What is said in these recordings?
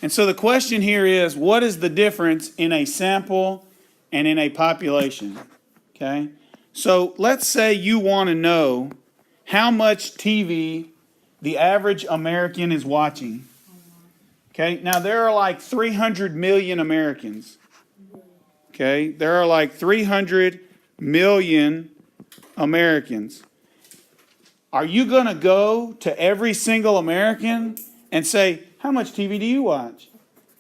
And so the question here is, what is the difference in a sample and in a population? Okay? So let's say you want to know how much TV the average American is watching. Okay? Now there are like 300 million Americans. Okay? There are like 300 million Americans. Are you going to go to every single American and say, how much TV do you watch?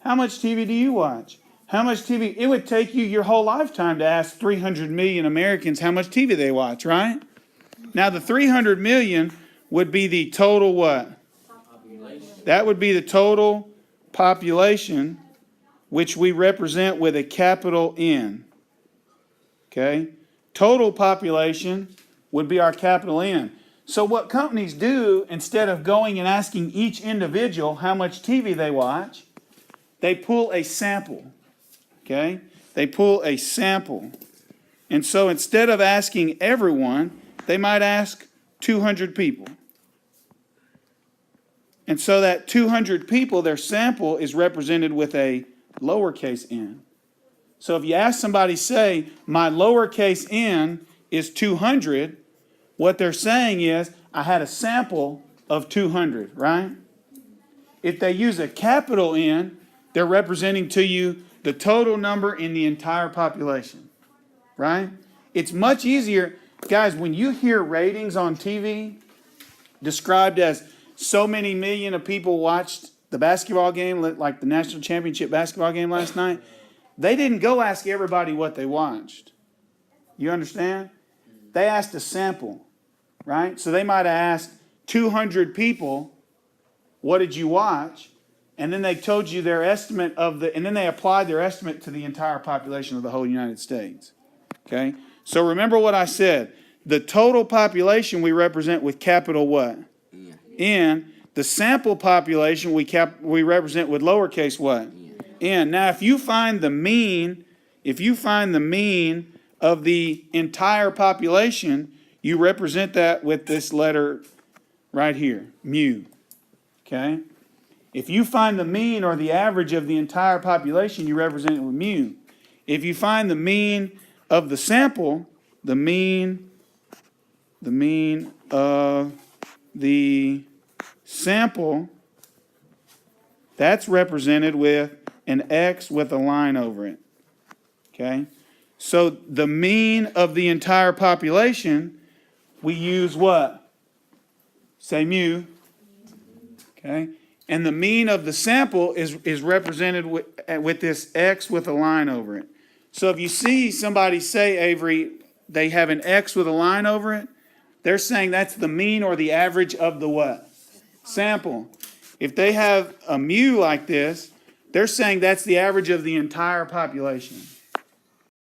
How much TV do you watch? How much TV? It would take you your whole lifetime to ask 300 million Americans how much TV they watch, right? Now the 300 million would be the total what? Population. That would be the total population, which we represent with a capital N. Okay? Total population would be our capital N. So what companies do, instead of going and asking each individual how much TV they watch, they pull a sample. Okay? They pull a sample. And so instead of asking everyone, they might ask 200 people. And so that 200 people, their sample is represented with a lowercase n. So if you ask somebody, say, my lowercase n is 200, what they're saying is, I had a sample of 200, right? If they use a capital N, they're representing to you the total number in the entire population, right? It's much easier. Guys, when you hear ratings on TV described as so many million of people watched the basketball game, like the national championship basketball game last night, they didn't go ask everybody what they watched. You understand? They asked a sample, right? So they might have asked 200 people, what did you watch? And then they told you their estimate and then they applied their estimate to the entire population of the whole United States. Okay? So remember what I said. The total population we represent with capital what? N. The sample population we represent with lowercase what? N. Now if you find the mean of the entire population, you represent that with this letter right here, mu. Okay? If you find the mean or the average of the entire population, you represent it with mu. If you find the mean of the sample, the mean of the sample, that's represented with an X with a line over it. Okay? So the mean of the entire population, we use what? Say mu. Okay? And the mean of the sample is represented with this X with a line over it. So if you see somebody say, Avery, they have an X with a line over it, they're saying that's the mean or the average of the what? Sample. If they have a mu like this, they're saying that's the average of the entire population.